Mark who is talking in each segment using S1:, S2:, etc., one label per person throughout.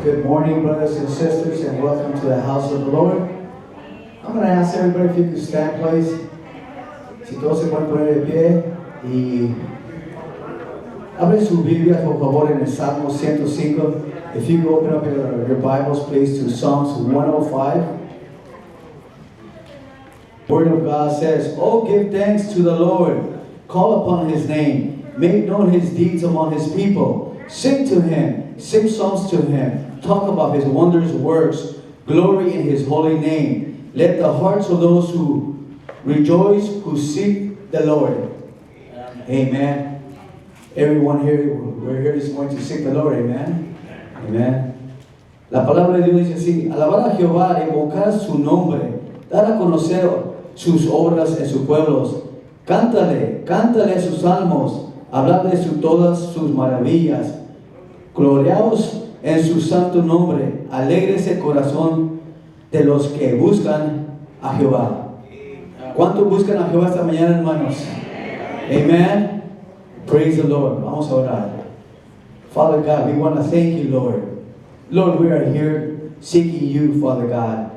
S1: Good morning, brothers and sisters, and welcome to the house of the Lord. I'm going to ask everybody if you could stand, please. Si todos se pueden poner de pie y abren sus Biblias, por favor, en el Salmo 105. If you could open up your Bibles, please, to Psalms 105. The Word of God says, "Oh, give thanks to the Lord. Call upon His name. Make known His deeds among His people. Sing to Him. Sing songs to Him. Talk about His wondrous works. Glory in His holy name. Let the hearts of those who rejoice, who seek the Lord." Amen. Everyone here, we're here this morning to seek the Lord. Amen. Amen. La palabra de Dios dice así: alabar a Jehová, invocar su nombre, dar a conocer sus obras en sus pueblos. Cántale, cántale sus salmos, hablar de todas sus maravillas. Gloriaos en su santo nombre, alegres el corazón de los que buscan a Jehová. ¿Cuántos buscan a Jehová esta mañana, hermanos? Amen. Praise the Lord. Vamos a orar. Father God, we want to thank you, Lord. Lord, we are here seeking you, Father God.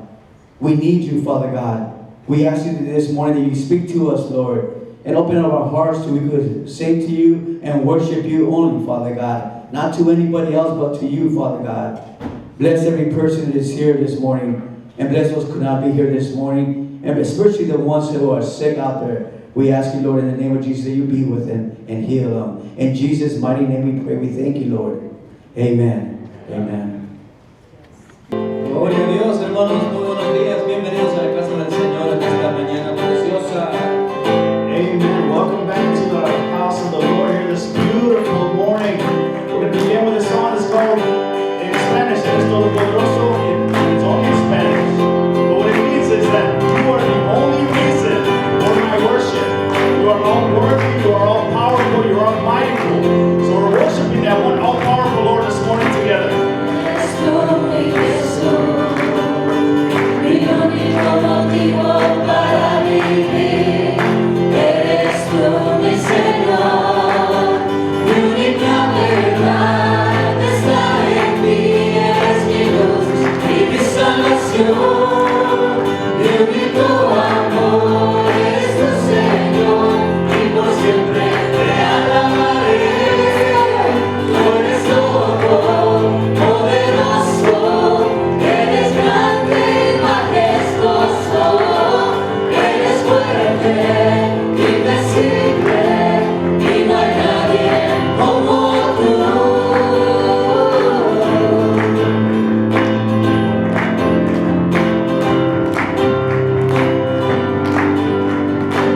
S1: We need you, Father God. We ask you this morning that you speak to us, Lord, and open up our hearts so we could sing to you and worship you only, Father God. Not to anybody else, but to you, Father God. Bless every person that is here this morning, and bless those who could not be here this morning, and especially the ones who are sick out there. We ask you, Lord, in the name of Jesus, that you be with them and heal them. In Jesus' mighty name we pray. We thank you, Lord. Amen. Amen.
S2: Gloria a Dios, hermanos. Muy buenos días. Bienvenidos a la casa del Señor en esta mañana preciosa.
S3: Amen. Welcome back to the house of the Lord here this beautiful morning. We're going to begin with a song that's called, in Spanish, Eres Todopoderoso. It's only in Spanish. But what it means is that you are the only reason for my worship. You are all worthy, you are all powerful, you are all mightiful. So we're worshiping that one all powerful Lord this morning together.
S4: Mi único motivo para vivir eres tú, mi Señor. Mi única verdad está en ti, eres mi luz y mi salvación. Mi único amor es tu Señor y por siempre te alabaré. Tú eres todo poderoso, eres grande y majestuoso, eres fuerte, invencible, y no hay nadie como tú.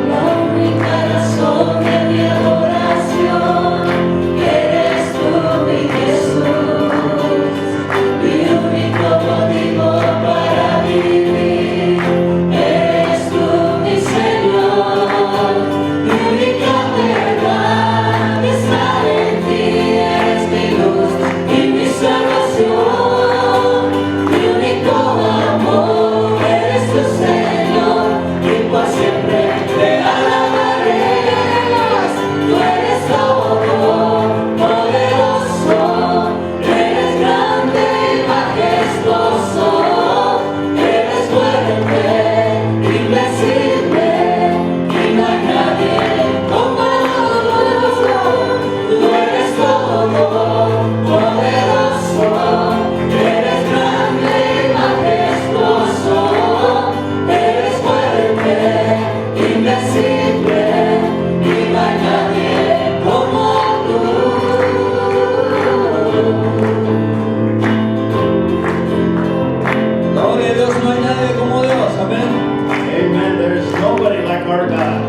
S4: La única razón de mi adoración eres tú, mi Jesús. Mi único motivo para vivir eres tú, mi Señor. Mi única verdad está en ti, eres mi luz y mi salvación. Mi único amor eres tu Señor y por siempre te alabaré. Tú eres todo poderoso, eres grande y majestuoso, eres fuerte, invencible, y no hay nadie como tú. Tú eres todo poderoso, eres grande y majestuoso, eres fuerte, invencible, y no hay nadie como tú.
S2: Gloria a Dios, no hay nadie como Dios. Amén.
S3: Amen. There's nobody like our God.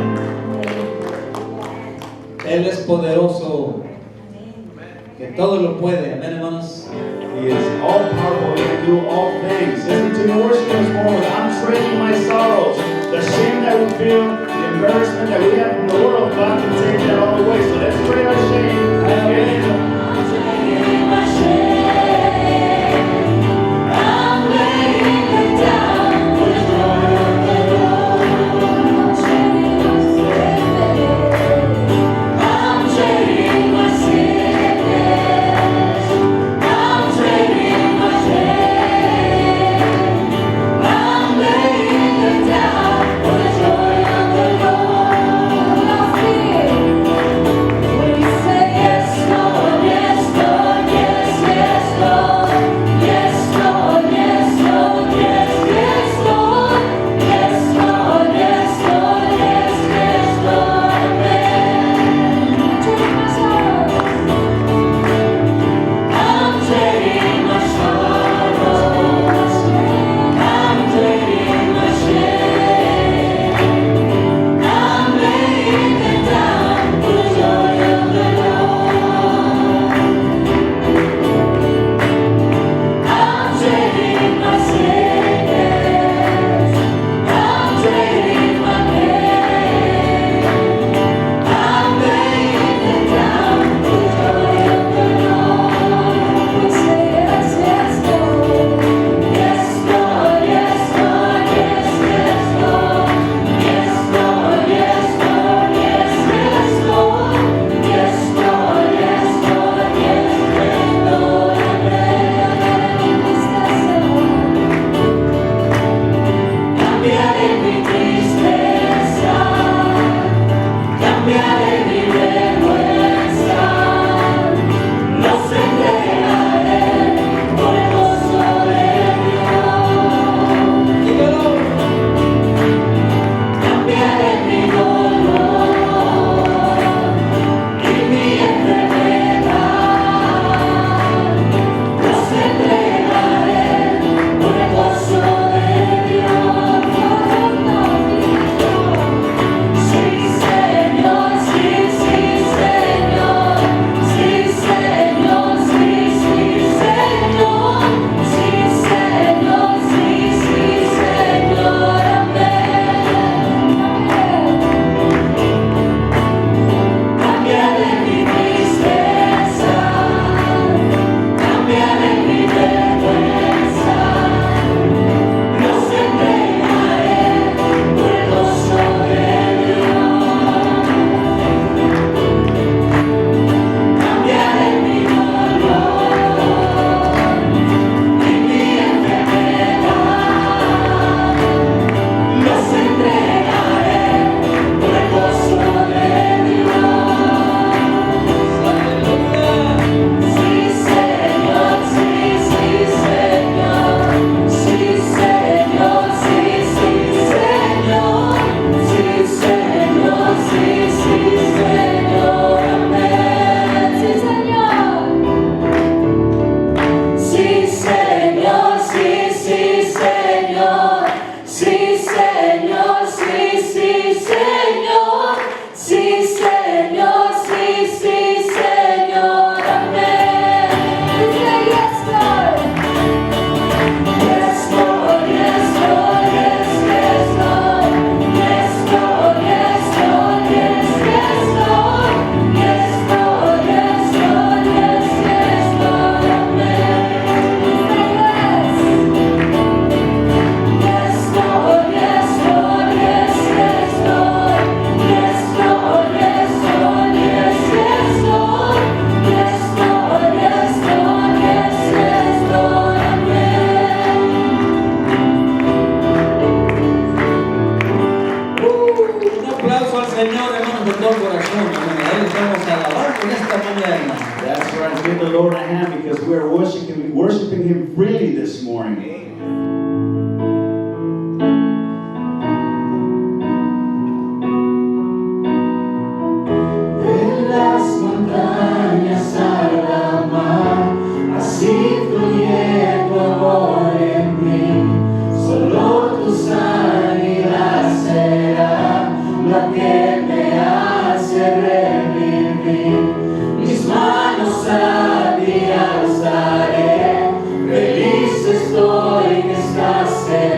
S2: Él es poderoso, que todo lo puede. Amén, hermanos.
S3: He is all powerful, he can do all things. Let's continue worship this morning. I'm trading my sorrows, the shame that we feel, the embarrassment that we have from the world. God can take that all away. So let's trade our shame and get into
S4: My shame, I'm laying it down for the joy of the Lord. I'm trading my sickness, I'm trading my
S3: Lord a hand because we're worshiping Him freely this morning.
S4: De las montañas al mar, así fluye tu amor en mí. Solo tu sanidad será lo que me hace revivir. Mis manos a ti alzaré, feliz estoy que estás en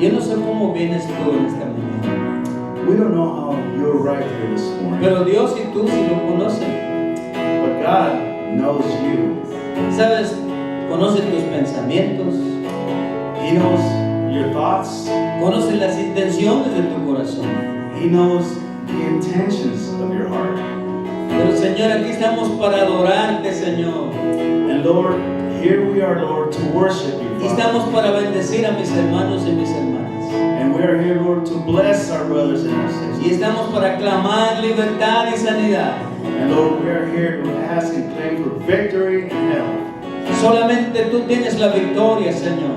S2: Yo no sé cómo vienes tú en esta mañana,
S3: We don't know how you arrived here this morning,
S2: pero Dios y tú sí lo conocen.
S3: but God knows you.
S2: Sabes, conoce tus pensamientos,
S3: He knows your thoughts.
S2: conoce las intenciones de tu corazón.
S3: He knows the intentions of your heart.
S2: Pero Señor, aquí estamos para adorarte, Señor.
S3: And Lord, here we are, Lord, to worship you,
S2: Y
S3: Father.
S2: estamos para bendecir a mis hermanos y mis hermanas.
S3: And we are here, Lord, to bless our brothers and our
S2: Y
S3: sisters.
S2: estamos para clamar libertad y sanidad.
S3: And Lord, we are here to ask and claim for victory and health.
S2: Solamente tú tienes la victoria, Señor,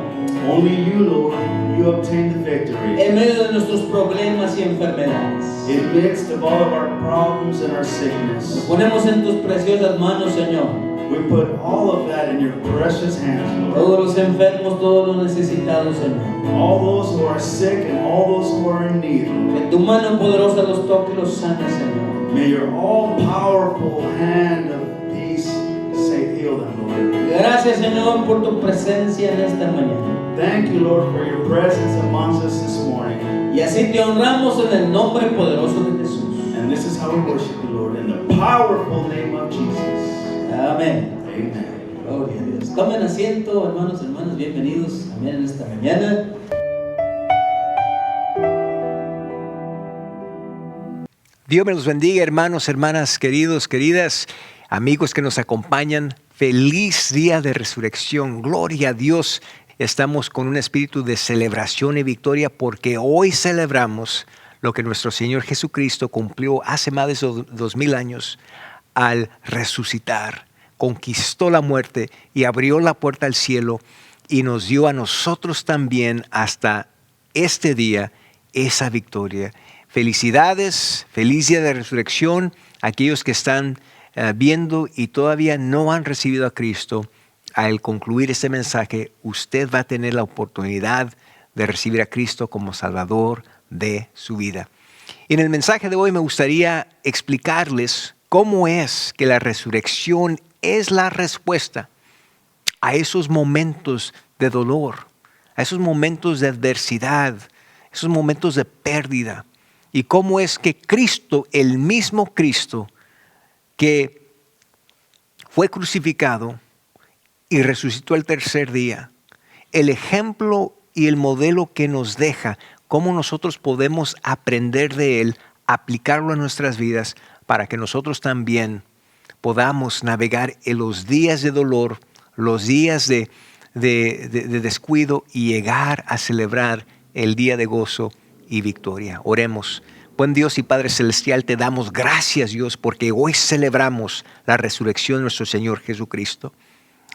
S3: Only you, Lord, you obtain the victory.
S2: en medio de nuestros problemas y enfermedades.
S3: In the midst of all of our problems and our
S2: Nos
S3: sickness,
S2: ponemos en tus preciosas manos, Señor.
S3: we put all of that in your precious hands, Lord.
S2: Todos los enfermos, todos los necesitados, Señor.
S3: All those who are sick and all those who are in need, Lord.
S2: Que tu mano poderosa los toque y los sane, Señor.
S3: May your all-powerful hand of peace say, heal them, Lord.
S2: Gracias, Señor, por tu presencia en esta mañana.
S3: Thank you, Lord, for your presence amongst us this morning.
S2: Y así te honramos en el nombre poderoso de Jesús.
S3: And this is how we worship you, Lord, in the powerful name of Jesus.
S2: Amén.
S3: Amen.
S2: Gloria a Dios. Tomen asiento, hermanos, hermanas, bienvenidos también en esta mañana.
S5: Dios me los bendiga, hermanos, hermanas, queridos, queridas, amigos que nos acompañan. Feliz día de resurrección. Gloria a Dios. Estamos con un espíritu de celebración y victoria porque hoy celebramos lo que nuestro Señor Jesucristo cumplió hace más de 2000 años al resucitar. Conquistó la muerte y abrió la puerta al cielo y nos dio a nosotros también hasta este día esa victoria. Felicidades, feliz día de resurrección a aquellos que están viendo y todavía no han recibido a Cristo. Al concluir este mensaje, usted va a tener la oportunidad de recibir a Cristo como Salvador de su vida. Y en el mensaje de hoy me gustaría explicarles cómo es que la resurrección es la respuesta a esos momentos de dolor, a esos momentos de adversidad, esos momentos de pérdida. Y cómo es que Cristo, el mismo Cristo que fue crucificado y resucitó el tercer día, el ejemplo y el modelo que nos deja, cómo nosotros podemos aprender de Él, aplicarlo a nuestras vidas para que nosotros también podamos navegar en los días de dolor, los días de descuido y llegar a celebrar el día de gozo y victoria. Oremos. Buen Dios y Padre Celestial, te damos gracias, Dios, porque hoy celebramos la resurrección de nuestro Señor Jesucristo.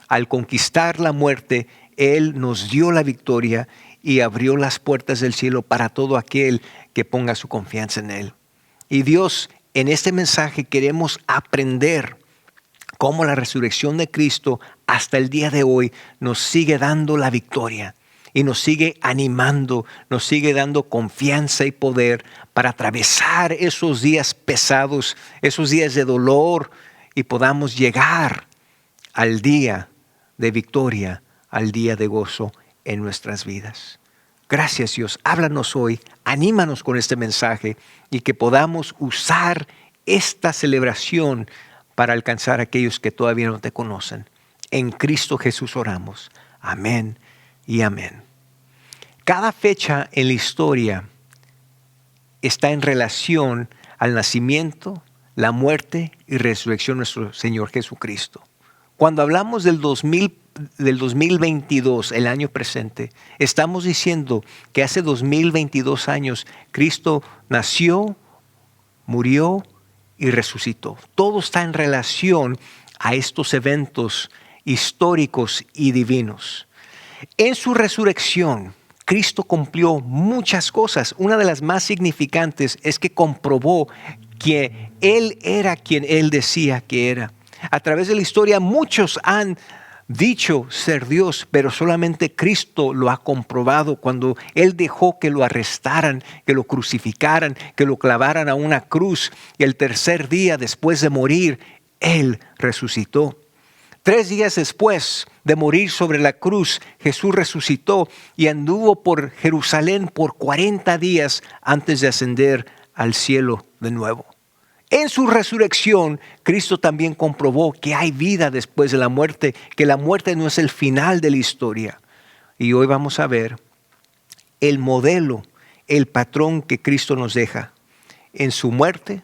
S5: Al conquistar la muerte, Él nos dio la victoria y abrió las puertas del cielo para todo aquel que ponga su confianza en Él. Y Dios, en este mensaje queremos aprender cómo la resurrección de Cristo hasta el día de hoy nos sigue dando la victoria y nos sigue animando, nos sigue dando confianza y poder para atravesar esos días pesados, esos días de dolor y podamos llegar al día de victoria, al día de gozo en nuestras vidas. Gracias, Dios. Háblanos hoy, anímanos con este mensaje y que podamos usar esta celebración para alcanzar a aquellos que todavía no te conocen. En Cristo Jesús oramos. Amén y amén. Cada fecha en la historia está en relación al nacimiento, la muerte y resurrección de nuestro Señor Jesucristo. Cuando hablamos del 2022, el año presente, estamos diciendo que hace 2022 años Cristo nació, murió y resucitó. Todo está en relación a estos eventos históricos y divinos. En su resurrección, Cristo cumplió muchas cosas. Una de las más significantes es que comprobó que Él era quien Él decía que era. A través de la historia muchos han dicho ser Dios, pero solamente Cristo lo ha comprobado cuando Él dejó que lo arrestaran, que lo crucificaran, que lo clavaran a una cruz y el tercer día después de morir, Él resucitó. 3 días después de morir sobre la cruz, Jesús resucitó y anduvo por Jerusalén por 40 días antes de ascender al cielo de nuevo. En su resurrección, Cristo también comprobó que hay vida después de la muerte, que la muerte no es el final de la historia. Y hoy vamos a ver el modelo, el patrón que Cristo nos deja en su muerte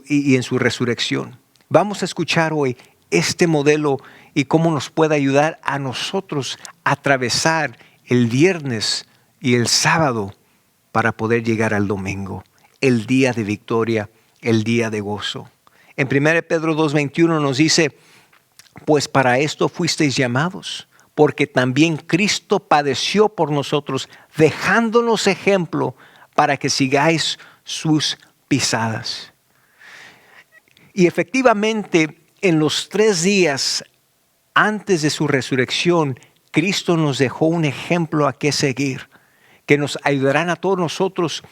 S5: y en su resurrección. Vamos a escuchar hoy este modelo y cómo nos puede ayudar a nosotros a atravesar el viernes y el sábado para poder llegar al domingo, el día de victoria, el día de gozo. En 1 Pedro 2:21 nos dice, pues para esto fuisteis llamados, porque también Cristo padeció por nosotros, dejándonos ejemplo para que sigáis sus pisadas. Y efectivamente, en los 3 días antes de su resurrección, Cristo nos dejó un ejemplo a qué seguir, que nos ayudarán a todos nosotros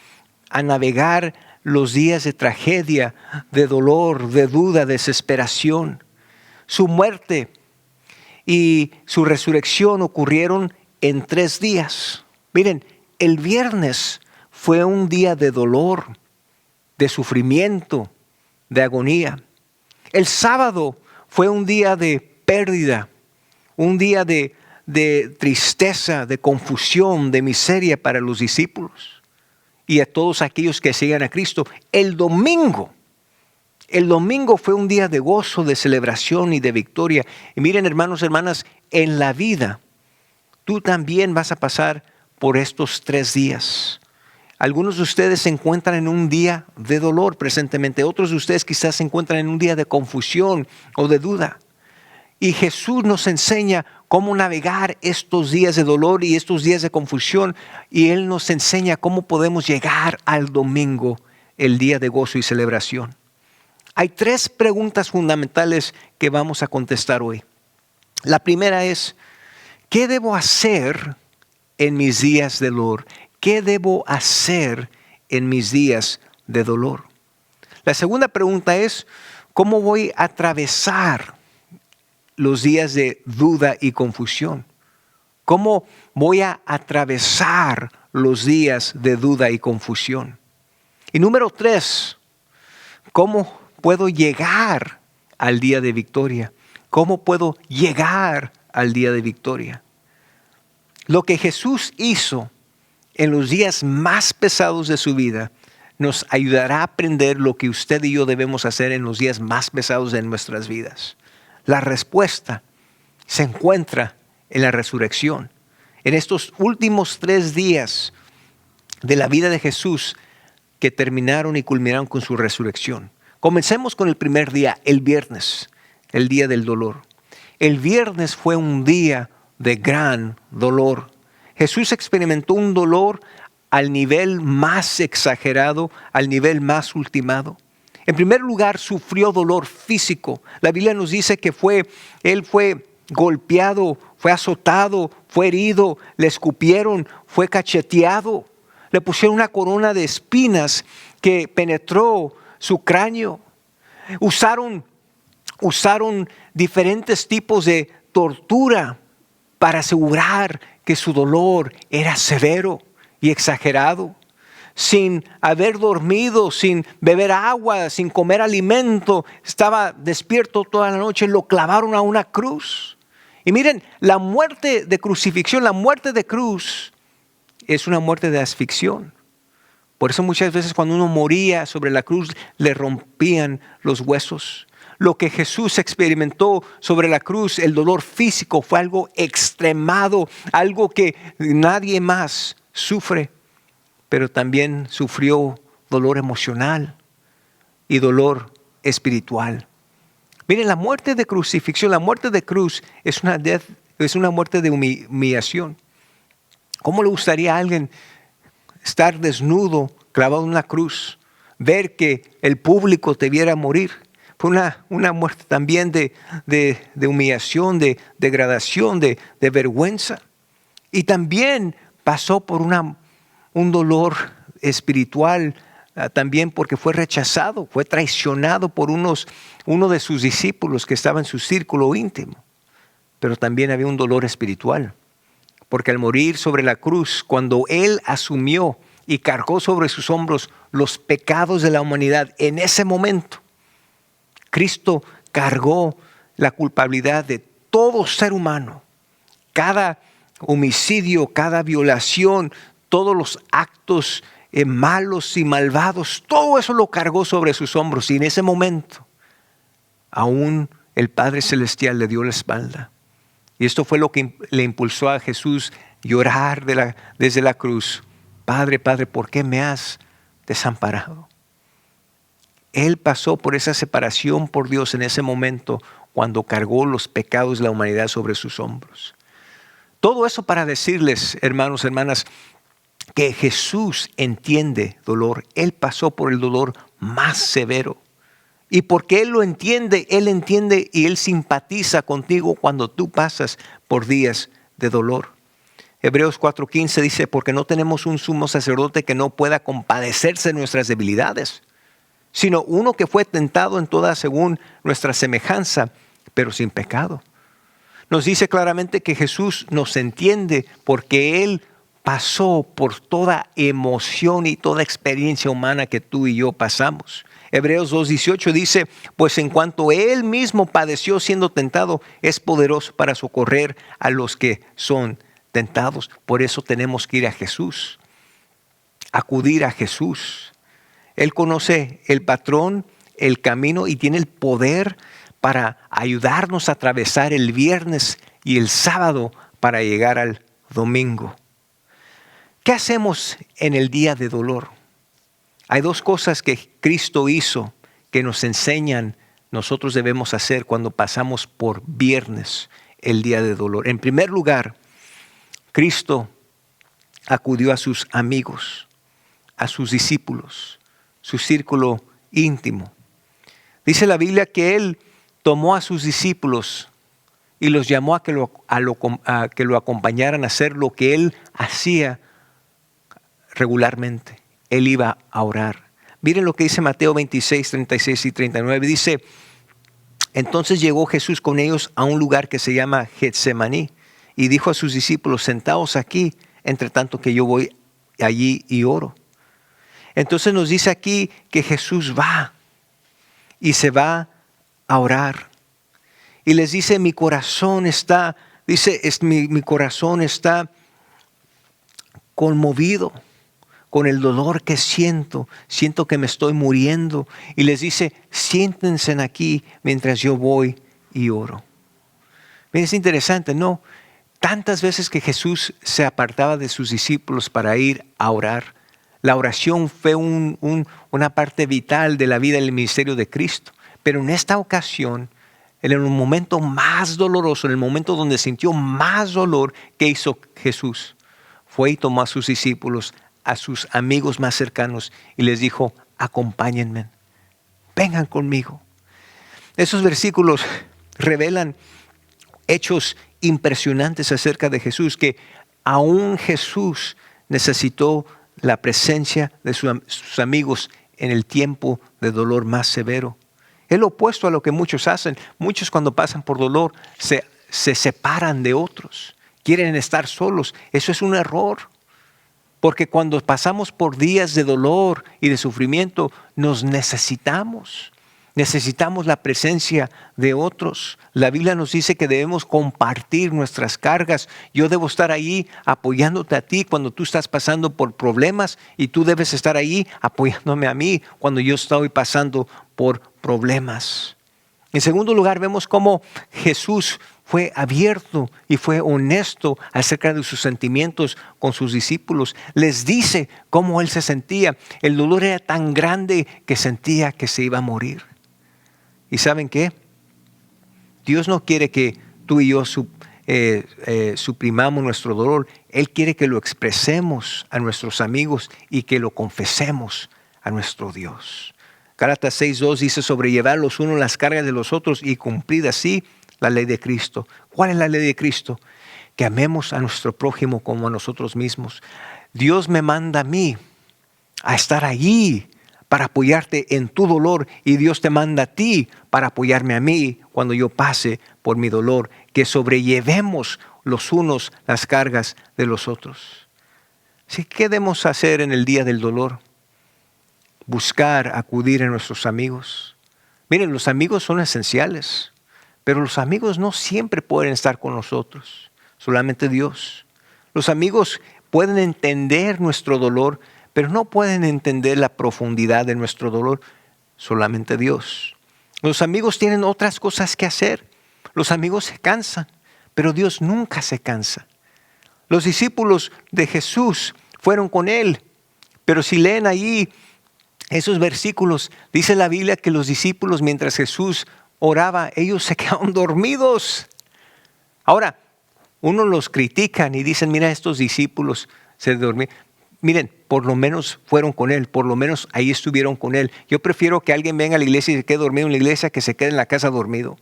S5: a navegar los días de tragedia, de dolor, de duda, desesperación. Su muerte y su resurrección ocurrieron en 3 días. Miren, el viernes fue un día de dolor, de sufrimiento, de agonía. El sábado fue un día de pérdida, un día de tristeza, de confusión, de miseria para los discípulos y a todos aquellos que siguen a Cristo. El domingo fue un día de gozo, de celebración y de victoria. Y miren, hermanos, hermanas, en la vida tú también vas a pasar por estos 3 días. Algunos de ustedes se encuentran en un día de dolor presentemente. Otros de ustedes quizás se encuentran en un día de confusión o de duda. Y Jesús nos enseña cómo navegar estos días de dolor y estos días de confusión. Y Él nos enseña cómo podemos llegar al domingo, el día de gozo y celebración. Hay 3 preguntas fundamentales que vamos a contestar hoy. La primera es, ¿qué debo hacer en mis días de dolor? ¿Qué debo hacer en mis días de dolor? La segunda pregunta es, ¿cómo voy a atravesar los días de duda y confusión? ¿Cómo voy a atravesar los días de duda y confusión? Y número 3, ¿cómo puedo llegar al día de victoria? ¿Cómo puedo llegar al día de victoria? Lo que Jesús hizo en los días más pesados de su vida nos ayudará a aprender lo que usted y yo debemos hacer en los días más pesados de nuestras vidas. La respuesta se encuentra en la resurrección. En estos últimos 3 días de la vida de Jesús que terminaron y culminaron con su resurrección. Comencemos con el primer día, el viernes, el día del dolor. El viernes fue un día de gran dolor. Jesús experimentó un dolor al nivel más exagerado, al nivel más ultimado. En primer lugar, sufrió dolor físico. La Biblia nos dice que Él fue golpeado, fue azotado, fue herido, le escupieron, fue cacheteado. Le pusieron una corona de espinas que penetró su cráneo. Usaron diferentes tipos de tortura para asegurar que su dolor era severo y exagerado. Sin haber dormido, sin beber agua, sin comer alimento, estaba despierto toda la noche, lo clavaron a una cruz. Y miren, la muerte de crucifixión, la muerte de cruz es una muerte de asfixión. Por eso muchas veces cuando uno moría sobre la cruz le rompían los huesos. Lo que Jesús experimentó sobre la cruz, el dolor físico, fue algo extremado, algo que nadie más sufre, pero también sufrió dolor emocional y dolor espiritual. Miren, la muerte de crucifixión, la muerte de cruz es una muerte de humillación. ¿Cómo le gustaría a alguien estar desnudo, clavado en una cruz, ver que el público te viera morir? Fue una muerte también de humillación, de degradación, de vergüenza. Y también pasó por un dolor espiritual también porque fue rechazado, fue traicionado por uno de sus discípulos que estaba en su círculo íntimo. Pero también había un dolor espiritual, porque al morir sobre la cruz, cuando Él asumió y cargó sobre sus hombros los pecados de la humanidad, en ese momento, Cristo cargó la culpabilidad de todo ser humano. Cada homicidio, cada violación, todos los actos malos y malvados, todo eso lo cargó sobre sus hombros. Y en ese momento, aún el Padre Celestial le dio la espalda. Y esto fue lo que le impulsó a Jesús llorar desde la cruz. Padre, Padre, ¿por qué me has desamparado? Él pasó por esa separación por Dios en ese momento cuando cargó los pecados de la humanidad sobre sus hombros. Todo eso para decirles, hermanos, hermanas, que Jesús entiende dolor. Él pasó por el dolor más severo. Y porque Él lo entiende, Él entiende y Él simpatiza contigo cuando tú pasas por días de dolor. Hebreos 4:15 dice, porque no tenemos un sumo sacerdote que no pueda compadecerse de nuestras debilidades, sino uno que fue tentado en toda según nuestra semejanza, pero sin pecado. Nos dice claramente que Jesús nos entiende porque Él pasó por toda emoción y toda experiencia humana que tú y yo pasamos. Hebreos 2:18 dice, pues en cuanto Él mismo padeció siendo tentado, es poderoso para socorrer a los que son tentados. Por eso tenemos que ir a Jesús, acudir a Jesús. Él conoce el patrón, el camino y tiene el poder para ayudarnos a atravesar el viernes y el sábado para llegar al domingo. ¿Qué hacemos en el día de dolor? Hay dos cosas que Cristo hizo que nos enseñan nosotros debemos hacer cuando pasamos por viernes, el día de dolor. En primer lugar, Cristo acudió a sus amigos, a sus discípulos, su círculo íntimo. Dice la Biblia que Él tomó a sus discípulos y los llamó a que lo acompañaran a hacer lo que Él hacía regularmente. Él iba a orar. Miren lo que dice Mateo 26, 36 y 39. Dice, entonces llegó Jesús con ellos a un lugar que se llama Getsemaní y dijo a sus discípulos, sentaos aquí, entre tanto que yo voy allí y oro. Entonces nos dice aquí que Jesús va y se va a orar. Y les dice, mi corazón está conmovido con el dolor que siento que me estoy muriendo. Y les dice, siéntense aquí mientras yo voy y oro. Miren, es interesante, ¿no? Tantas veces que Jesús se apartaba de sus discípulos para ir a orar. La oración fue una parte vital de la vida y el ministerio de Cristo. Pero en esta ocasión, en el momento más doloroso, en el momento donde sintió más dolor, ¿qué hizo Jesús? Fue y tomó a sus discípulos, a sus amigos más cercanos y les dijo, acompáñenme, vengan conmigo. Esos versículos revelan hechos impresionantes acerca de Jesús, que aún Jesús necesitó la presencia de sus amigos en el tiempo de dolor más severo. Es lo opuesto a lo que muchos hacen. Muchos cuando pasan por dolor se separan de otros, quieren estar solos. Eso es un error, porque cuando pasamos por días de dolor y de sufrimiento nos necesitamos. Necesitamos la presencia de otros. La Biblia nos dice que debemos compartir nuestras cargas. Yo debo estar ahí apoyándote a ti cuando tú estás pasando por problemas y tú debes estar ahí apoyándome a mí cuando yo estoy pasando por problemas. En segundo lugar, vemos cómo Jesús fue abierto y fue honesto acerca de sus sentimientos con sus discípulos. Les dice cómo Él se sentía. El dolor era tan grande que sentía que se iba a morir. ¿Y saben qué? Dios no quiere que tú y yo suprimamos nuestro dolor. Él quiere que lo expresemos a nuestros amigos y que lo confesemos a nuestro Dios. Gálatas 6:2 dice, sobrellevar los unos las cargas de los otros y cumplir así la ley de Cristo. ¿Cuál es la ley de Cristo? Que amemos a nuestro prójimo como a nosotros mismos. Dios me manda a mí a estar allí para apoyarte en tu dolor y Dios te manda a ti para apoyarme a mí cuando yo pase por mi dolor, que sobrellevemos los unos las cargas de los otros. Así que, ¿qué debemos hacer en el día del dolor? Buscar, acudir a nuestros amigos. Miren, los amigos son esenciales, pero los amigos no siempre pueden estar con nosotros, solamente Dios. Los amigos pueden entender nuestro dolor, pero no pueden entender la profundidad de nuestro dolor, solamente Dios. Los amigos tienen otras cosas que hacer. Los amigos se cansan, pero Dios nunca se cansa. Los discípulos de Jesús fueron con Él, pero si leen allí esos versículos, dice la Biblia que los discípulos, mientras Jesús oraba, ellos se quedaron dormidos. Ahora, uno los critican y dicen, mira, estos discípulos se dormían. Miren, por lo menos fueron con Él, por lo menos ahí estuvieron con Él. Yo prefiero que alguien venga a la iglesia y se quede dormido en la iglesia que se quede en la casa dormido.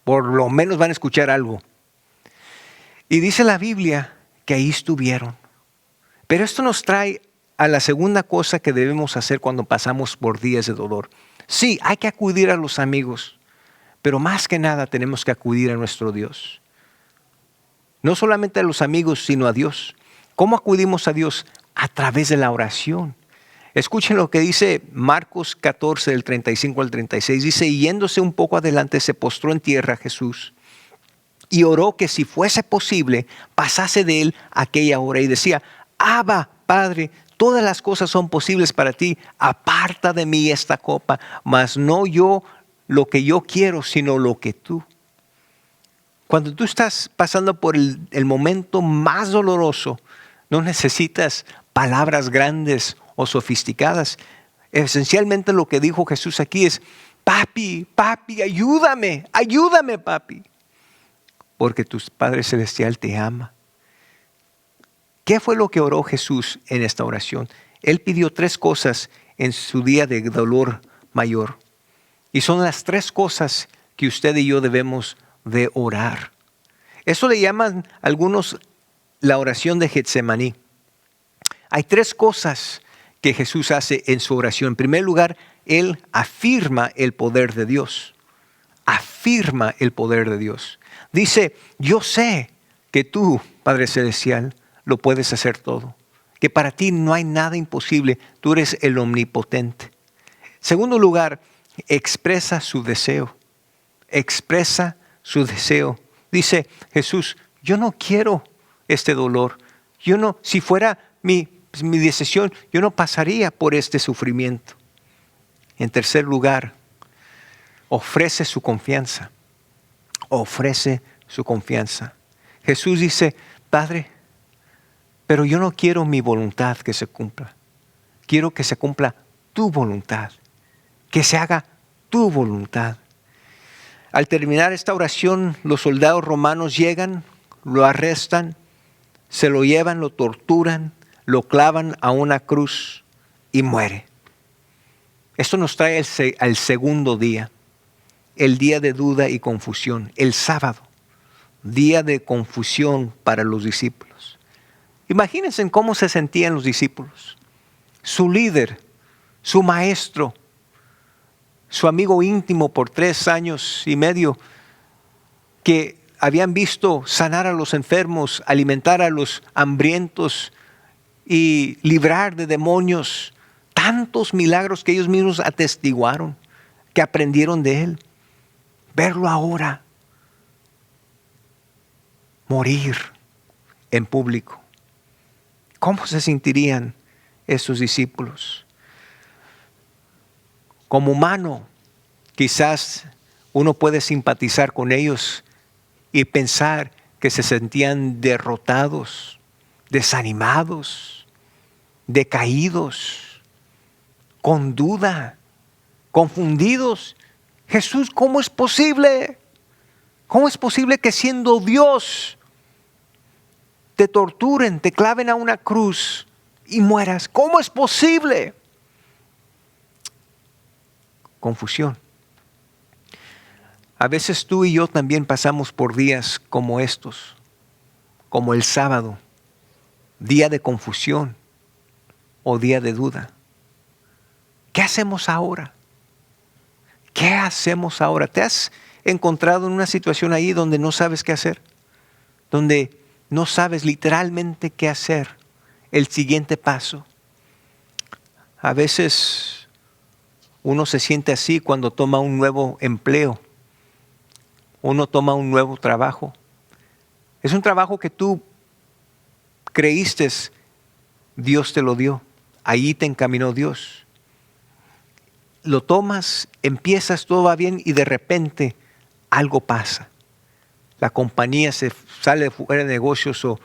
S5: Por lo menos van a escuchar algo. Y dice la Biblia que ahí estuvieron. Pero esto nos trae a la segunda cosa que debemos hacer cuando pasamos por días de dolor. Sí, hay que acudir a los amigos, pero más que nada tenemos que acudir a nuestro Dios. No solamente a los amigos, sino a Dios. ¿Cómo acudimos a Dios? A través de la oración. Escuchen lo que dice Marcos 14, del 35 al 36. Dice, y yéndose un poco adelante, se postró en tierra Jesús y oró que si fuese posible, pasase de él aquella hora. Y decía, Abba, Padre, todas las cosas son posibles para ti. Aparta de mí esta copa, mas no yo lo que yo quiero, sino lo que tú. Cuando tú estás pasando por el momento más doloroso, no necesitas palabras grandes o sofisticadas. Esencialmente lo que dijo Jesús aquí es, papi, ayúdame, papi. Porque tu Padre Celestial te ama. ¿Qué fue lo que oró Jesús en esta oración? Él pidió 3 cosas en su día de dolor mayor. Y son las 3 cosas que usted y yo debemos de orar. Eso le llaman algunos la oración de Getsemaní. Hay 3 cosas que Jesús hace en su oración. En primer lugar, Él afirma el poder de Dios. Afirma el poder de Dios. Dice, yo sé que tú, Padre Celestial, lo puedes hacer todo. Que para ti no hay nada imposible. Tú eres el omnipotente. Segundo lugar, expresa su deseo. Expresa su deseo. Dice Jesús, yo no quiero este dolor. Si fuera mi decisión, yo no pasaría por este sufrimiento. En tercer lugar, ofrece su confianza. Ofrece su confianza. Jesús dice, Padre, pero yo no quiero mi voluntad que se cumpla. Quiero que se cumpla tu voluntad. Que se haga tu voluntad. Al terminar esta oración, los soldados romanos llegan, lo arrestan, se lo llevan, lo torturan, lo clavan a una cruz y muere. Esto nos trae al segundo día, el día de duda y confusión, el sábado, día de confusión para los discípulos. Imagínense cómo se sentían los discípulos. Su líder, su maestro, su amigo íntimo por 3 años y medio, que habían visto sanar a los enfermos, alimentar a los hambrientos y librar de demonios, tantos milagros que ellos mismos atestiguaron, que aprendieron de él. Verlo ahora morir en público. ¿Cómo se sentirían estos discípulos? Como humano, quizás uno puede simpatizar con ellos y pensar que se sentían derrotados, desanimados, decaídos, con duda, confundidos. Jesús, ¿cómo es posible? ¿Cómo es posible que siendo Dios te torturen, te claven a una cruz y mueras? ¿Cómo es posible? Confusión. A veces tú y yo también pasamos por días como estos, como el sábado, día de confusión o día de duda. ¿Qué hacemos ahora? ¿Qué hacemos ahora? ¿Te has encontrado en una situación ahí donde no sabes qué hacer? Donde no sabes literalmente qué hacer, el siguiente paso. A veces uno se siente así cuando toma un nuevo empleo. Uno toma un nuevo trabajo. Es un trabajo que tú creíste, Dios te lo dio. Ahí te encaminó Dios. Lo tomas, empiezas, todo va bien y de repente algo pasa. La compañía se sale fuera de negocios o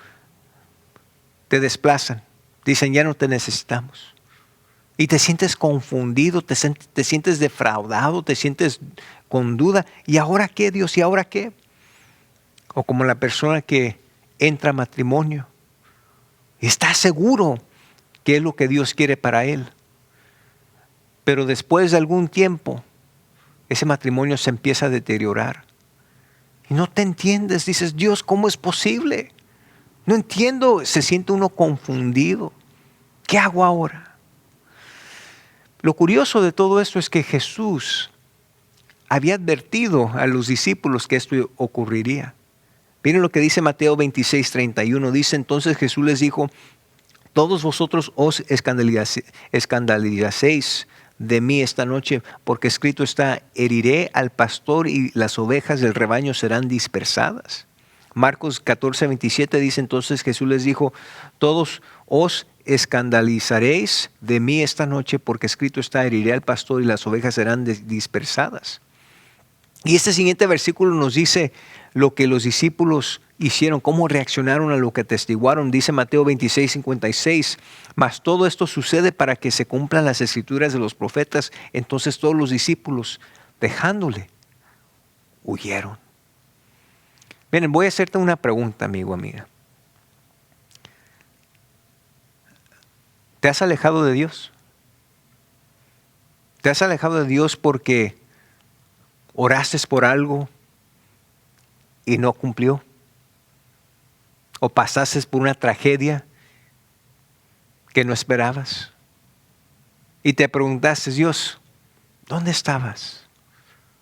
S5: te desplazan. Dicen, ya no te necesitamos. Y te sientes confundido, te sientes defraudado, te sientes con duda. ¿Y ahora qué, Dios? ¿Y ahora qué? O como la persona que entra a matrimonio. Está seguro que es lo que Dios quiere para él. Pero después de algún tiempo, ese matrimonio se empieza a deteriorar. Y no te entiendes, dices, Dios, ¿cómo es posible? No entiendo, se siente uno confundido. ¿Qué hago ahora? Lo curioso de todo esto es que Jesús había advertido a los discípulos que esto ocurriría. Miren lo que dice Mateo 26:31. Dice, entonces Jesús les dijo, todos vosotros os escandalizaréis de mí esta noche, porque escrito está, heriré al pastor y las ovejas del rebaño serán dispersadas. Marcos 14:27 dice, entonces Jesús les dijo, todos os escandalizaréis de mí esta noche, porque escrito está, heriré al pastor y las ovejas serán dispersadas. Y este siguiente versículo nos dice lo que los discípulos hicieron, cómo reaccionaron a lo que atestiguaron. Dice Mateo 26:56, mas todo esto sucede para que se cumplan las escrituras de los profetas. Entonces todos los discípulos, dejándole, huyeron. Miren, voy a hacerte una pregunta, amigo, amiga. ¿Te has alejado de Dios? ¿Te has alejado de Dios porque oraste por algo y no cumplió? ¿O pasaste por una tragedia que no esperabas? Y te preguntaste, Dios, ¿dónde estabas?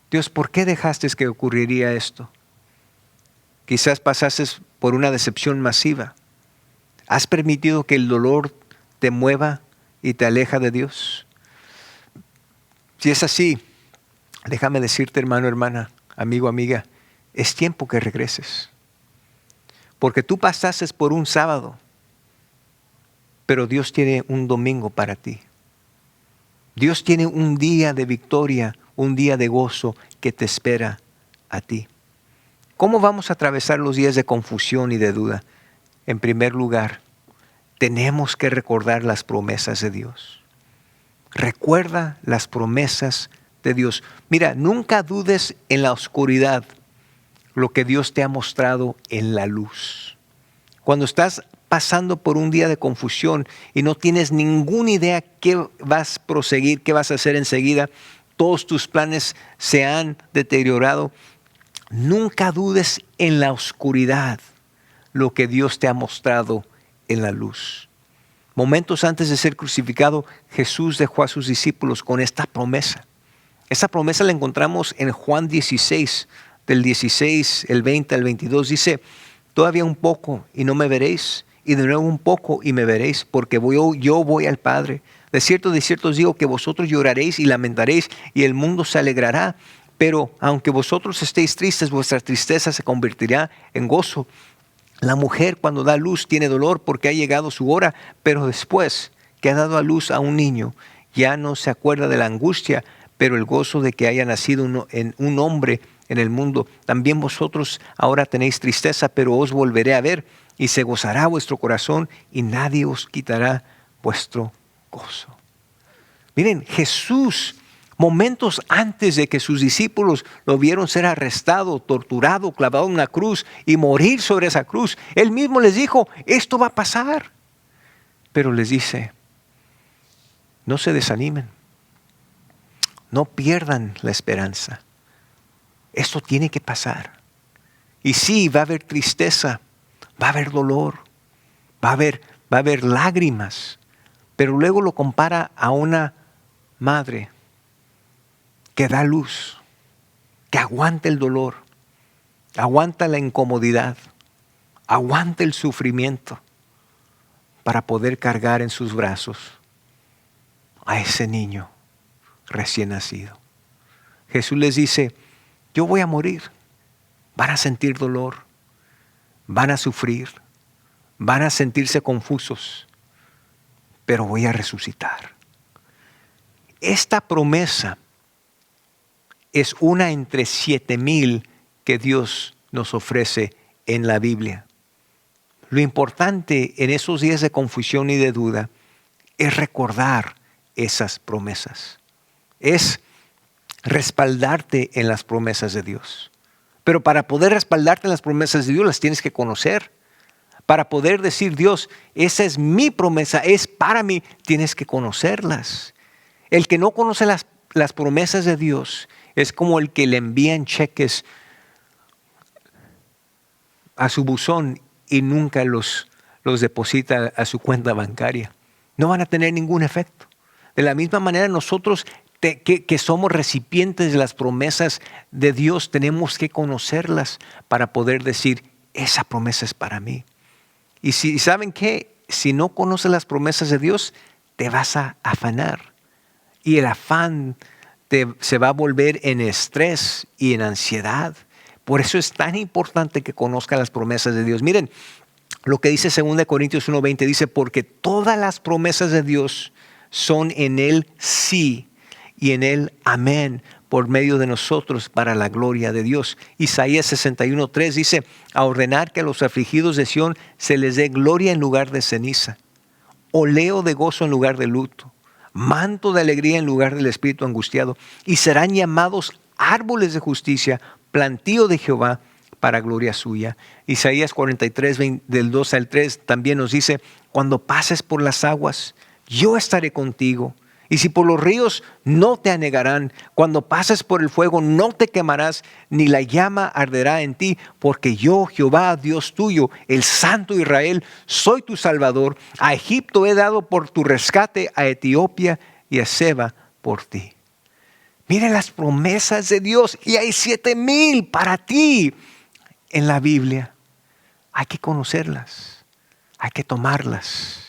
S5: Dios, ¿por qué dejaste que ocurriría esto? Quizás pasaste por una decepción masiva. ¿Has permitido que el dolor te mueva y te aleja de Dios? Si es así, déjame decirte, hermano, hermana, amigo, amiga, es tiempo que regreses. Porque tú pasaste por un sábado, pero Dios tiene un domingo para ti. Dios tiene un día de victoria, un día de gozo que te espera a ti. ¿Cómo vamos a atravesar los días de confusión y de duda? En primer lugar, tenemos que recordar las promesas de Dios. Recuerda las promesas de Dios. Mira, nunca dudes en la oscuridad lo que Dios te ha mostrado en la luz. Cuando estás pasando por un día de confusión y no tienes ninguna idea qué vas a proseguir, qué vas a hacer enseguida, todos tus planes se han deteriorado, nunca dudes en la oscuridad lo que Dios te ha mostrado en la luz. Momentos antes de ser crucificado, Jesús dejó a sus discípulos con esta promesa. Esta promesa la encontramos en Juan 16, del 16, el 20 al 22. Dice, todavía un poco y no me veréis, y de nuevo un poco y me veréis, porque yo voy al Padre. De cierto os digo que vosotros lloraréis y lamentaréis, y el mundo se alegrará. Pero aunque vosotros estéis tristes, vuestra tristeza se convertirá en gozo. La mujer cuando da luz tiene dolor porque ha llegado su hora, pero después que ha dado a luz a un niño, ya no se acuerda de la angustia, pero el gozo de que haya nacido un hombre en el mundo. También vosotros ahora tenéis tristeza, pero os volveré a ver y se gozará vuestro corazón y nadie os quitará vuestro gozo. Miren, Jesús, momentos antes de que sus discípulos lo vieron ser arrestado, torturado, clavado en una cruz y morir sobre esa cruz, Él mismo les dijo, esto va a pasar. Pero les dice, no se desanimen, no pierdan la esperanza. Esto tiene que pasar. Y sí, va a haber tristeza, va a haber dolor, va a haber lágrimas, pero luego lo compara a una madre que da luz, que aguanta el dolor, aguanta la incomodidad, aguanta el sufrimiento para poder cargar en sus brazos a ese niño recién nacido. Jesús les dice, yo voy a morir, van a sentir dolor, van a sufrir, van a sentirse confusos, pero voy a resucitar. Esta promesa es una entre 7,000 que Dios nos ofrece en la Biblia. Lo importante en esos días de confusión y de duda es recordar esas promesas. Es respaldarte en las promesas de Dios. Pero para poder respaldarte en las promesas de Dios las tienes que conocer. Para poder decir, Dios, esa es mi promesa, es para mí, tienes que conocerlas. El que no conoce las promesas de Dios es como el que le envían cheques a su buzón y nunca los deposita a su cuenta bancaria. No van a tener ningún efecto. De la misma manera nosotros que somos recipientes de las promesas de Dios, tenemos que conocerlas para poder decir, esa promesa es para mí. Y ¿saben qué? Si no conoces las promesas de Dios, te vas a afanar. Y el afán se va a volver en estrés y en ansiedad. Por eso es tan importante que conozcan las promesas de Dios. Miren, lo que dice 2 Corintios 1:20, dice, porque todas las promesas de Dios son en Él sí y en Él amén, por medio de nosotros para la gloria de Dios. Isaías 61:3 dice, a ordenar que a los afligidos de Sión se les dé gloria en lugar de ceniza, oleo de gozo en lugar de luto, manto de alegría en lugar del espíritu angustiado, y serán llamados árboles de justicia, plantío de Jehová para gloria suya. Isaías 43, del 2 al 3 también nos dice, cuando pases por las aguas, yo estaré contigo. Y si por los ríos, no te anegarán. Cuando pases por el fuego, no te quemarás, ni la llama arderá en ti. Porque yo, Jehová, Dios tuyo, el Santo Israel, soy tu Salvador. A Egipto he dado por tu rescate, a Etiopía y a Seba por ti. Miren las promesas de Dios. Y hay 7,000 para ti en la Biblia. Hay que conocerlas. Hay que tomarlas.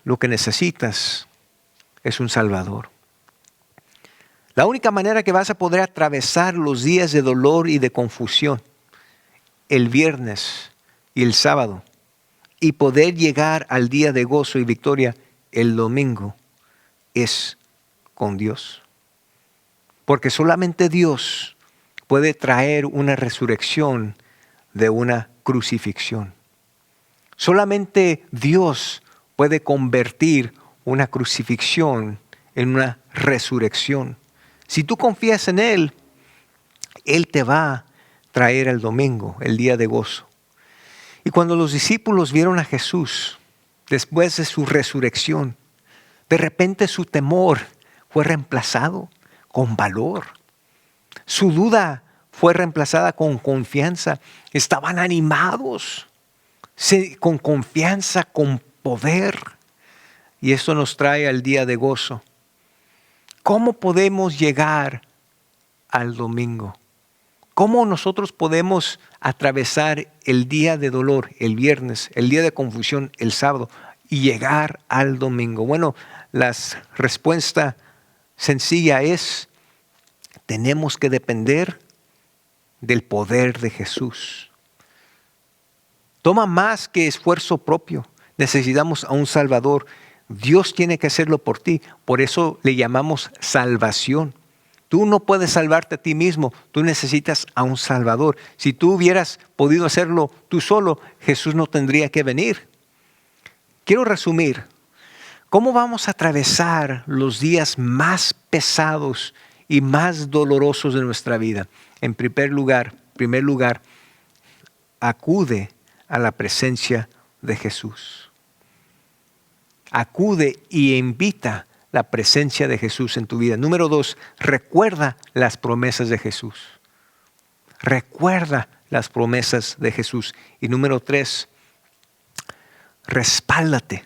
S5: Lo que necesitas es un Salvador. La única manera que vas a poder atravesar los días de dolor y de confusión, el viernes y el sábado, y poder llegar al día de gozo y victoria el domingo, es con Dios. Porque solamente Dios puede traer una resurrección de una crucifixión. Solamente Dios puede convertir una crucifixión en una resurrección. Si tú confías en Él, Él te va a traer el domingo, el día de gozo. Y cuando los discípulos vieron a Jesús, después de su resurrección, de repente su temor fue reemplazado con valor. Su duda fue reemplazada con confianza. Estaban animados, con confianza, con poder. Y esto nos trae al día de gozo. ¿Cómo podemos llegar al domingo? ¿Cómo nosotros podemos atravesar el día de dolor, el viernes, el día de confusión, el sábado, y llegar al domingo? Bueno, la respuesta sencilla es, tenemos que depender del poder de Jesús. Toma más que esfuerzo propio. Necesitamos a un Salvador. Dios tiene que hacerlo por ti. Por eso le llamamos salvación. Tú no puedes salvarte a ti mismo. Tú necesitas a un Salvador. Si tú hubieras podido hacerlo tú solo, Jesús no tendría que venir. Quiero resumir. ¿Cómo vamos a atravesar los días más pesados y más dolorosos de nuestra vida? En primer lugar, acude a la presencia de Jesús. Acude y invita la presencia de Jesús en tu vida. Número 2, recuerda las promesas de Jesús. Recuerda las promesas de Jesús. Y número 3, respáldate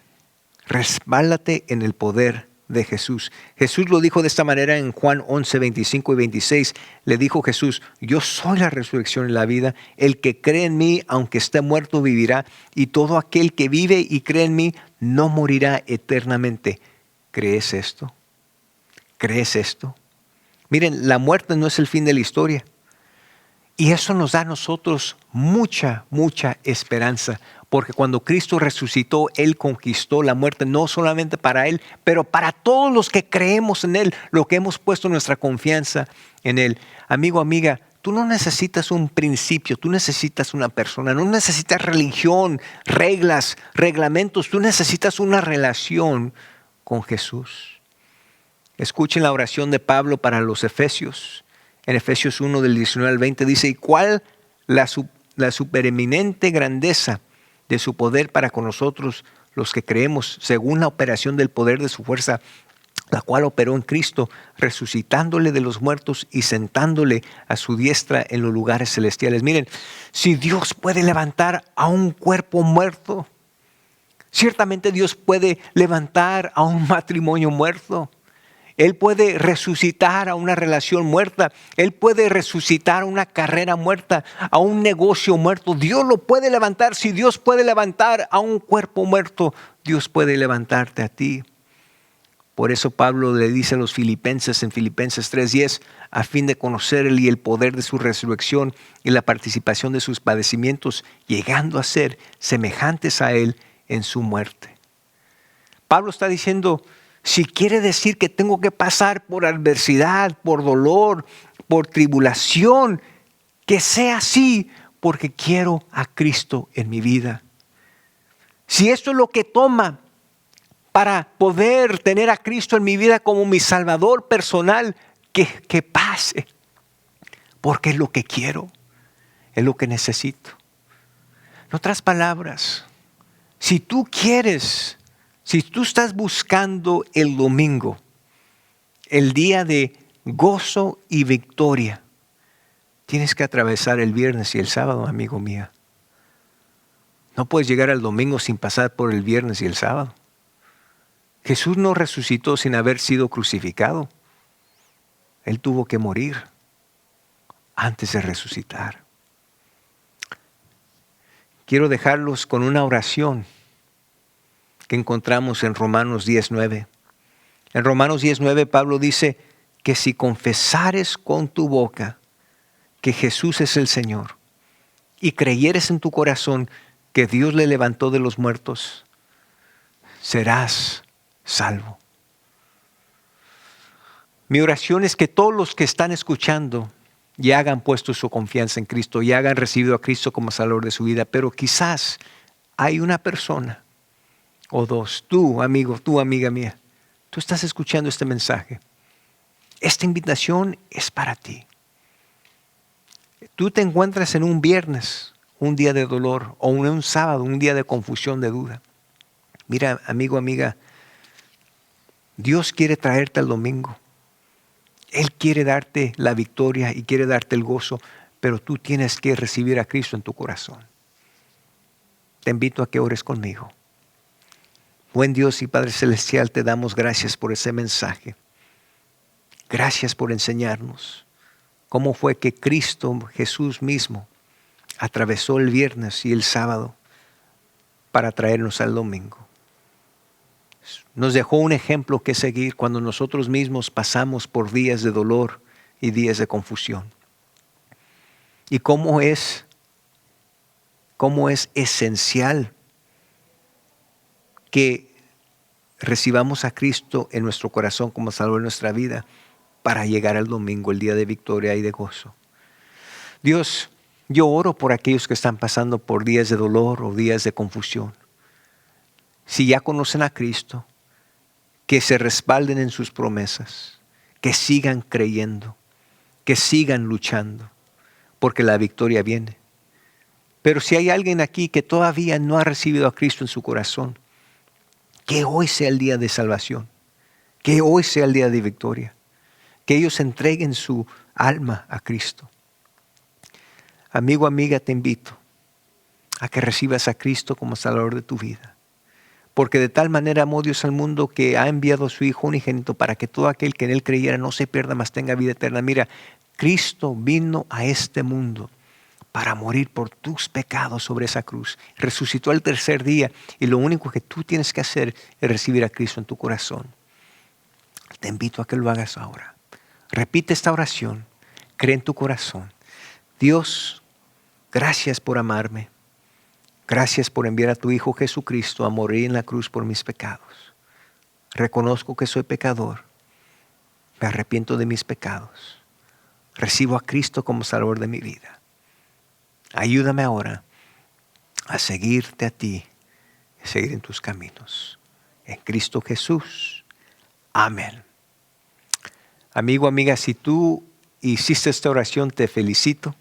S5: en el poder de Jesús. Jesús lo dijo de esta manera en Juan 11, 25 y 26. Le dijo Jesús: yo soy la resurrección y la vida. El que cree en mí, aunque esté muerto, vivirá. Y todo aquel que vive y cree en mí, no morirá eternamente. ¿Crees esto? ¿Crees esto? Miren, la muerte no es el fin de la historia. Y eso nos da a nosotros mucha, mucha esperanza. Porque cuando Cristo resucitó, Él conquistó la muerte, no solamente para Él, pero para todos los que creemos en Él, lo que hemos puesto nuestra confianza en Él. Amigo, amiga, tú no necesitas un principio, tú necesitas una persona, no necesitas religión, reglas, reglamentos, tú necesitas una relación con Jesús. Escuchen la oración de Pablo para los Efesios. En Efesios 1 del 19 al 20 dice: ¿y cuál la supereminente grandeza de su poder para con nosotros los que creemos, según la operación del poder de su fuerza, la cual operó en Cristo, resucitándole de los muertos y sentándole a su diestra en los lugares celestiales? Miren, si Dios puede levantar a un cuerpo muerto, ciertamente Dios puede levantar a un matrimonio muerto. Él puede resucitar a una relación muerta. Él puede resucitar a una carrera muerta, a un negocio muerto. Dios lo puede levantar. Si Dios puede levantar a un cuerpo muerto, Dios puede levantarte a ti. Por eso Pablo le dice a los filipenses en Filipenses 3:10, a fin de conocer Él y el poder de su resurrección y la participación de sus padecimientos, llegando a ser semejantes a Él en su muerte. Pablo está diciendo, si quiere decir que tengo que pasar por adversidad, por dolor, por tribulación, que sea así, porque quiero a Cristo en mi vida. Si esto es lo que toma para poder tener a Cristo en mi vida como mi Salvador personal, que pase, porque es lo que quiero, es lo que necesito. En otras palabras, si tú quieres, si tú estás buscando el domingo, el día de gozo y victoria, tienes que atravesar el viernes y el sábado, amigo mío. No puedes llegar al domingo sin pasar por el viernes y el sábado. Jesús no resucitó sin haber sido crucificado. Él tuvo que morir antes de resucitar. Quiero dejarlos con una oración que encontramos en Romanos 10:9. En Romanos 10:9 Pablo dice que si confesares con tu boca que Jesús es el Señor y creyeres en tu corazón que Dios le levantó de los muertos, serás salvo. Mi oración es que todos los que están escuchando ya hayan puesto su confianza en Cristo, ya hayan recibido a Cristo como Salvador de su vida, pero quizás hay una persona o dos, tú amigo, tú amiga mía, tú estás escuchando este mensaje. Esta invitación es para ti. Tú te encuentras en un viernes, un día de dolor, o en un sábado, un día de confusión, de duda. Mira, amigo, amiga, Dios quiere traerte al domingo. Él quiere darte la victoria y quiere darte el gozo, pero tú tienes que recibir a Cristo en tu corazón. Te invito a que ores conmigo. Buen Dios y Padre Celestial, te damos gracias por ese mensaje. Gracias por enseñarnos cómo fue que Cristo Jesús mismo atravesó el viernes y el sábado para traernos al domingo. Nos dejó un ejemplo que seguir cuando nosotros mismos pasamos por días de dolor y días de confusión. Y cómo es esencial que recibamos a Cristo en nuestro corazón como Salvador de nuestra vida para llegar al domingo, el día de victoria y de gozo. Dios, yo oro por aquellos que están pasando por días de dolor o días de confusión. Si ya conocen a Cristo, que se respalden en sus promesas, que sigan creyendo, que sigan luchando, porque la victoria viene. Pero si hay alguien aquí que todavía no ha recibido a Cristo en su corazón, que hoy sea el día de salvación, que hoy sea el día de victoria, que ellos entreguen su alma a Cristo. Amigo, amiga, te invito a que recibas a Cristo como Salvador de tu vida. Porque de tal manera amó Dios al mundo que ha enviado a su Hijo unigénito para que todo aquel que en Él creyera no se pierda, mas tenga vida eterna. Mira, Cristo vino a este mundo para morir por tus pecados sobre esa cruz. Resucitó al tercer día y lo único que tú tienes que hacer es recibir a Cristo en tu corazón. Te invito a que lo hagas ahora. Repite esta oración. Cree en tu corazón. Dios, gracias por amarme. Gracias por enviar a tu Hijo Jesucristo a morir en la cruz por mis pecados. Reconozco que soy pecador. Me arrepiento de mis pecados. Recibo a Cristo como Salvador de mi vida. Ayúdame ahora a seguirte a ti, a seguir en tus caminos. En Cristo Jesús. Amén. Amigo, amiga, si tú hiciste esta oración, te felicito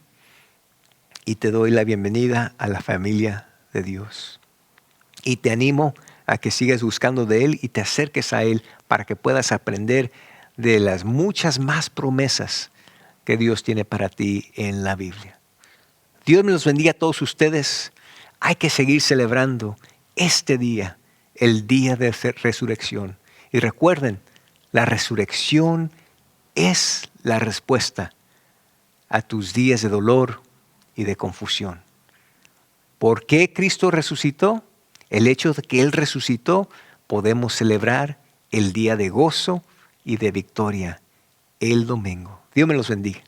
S5: y te doy la bienvenida a la familia de Dios. Y te animo a que sigas buscando de Él y te acerques a Él para que puedas aprender de las muchas más promesas que Dios tiene para ti en la Biblia. Dios me los bendiga a todos ustedes. Hay que seguir celebrando este día, el día de resurrección. Y recuerden, la resurrección es la respuesta a tus días de dolor y de confusión. ¿Por qué Cristo resucitó? El hecho de que Él resucitó, podemos celebrar el día de gozo y de victoria el domingo. Dios me los bendiga.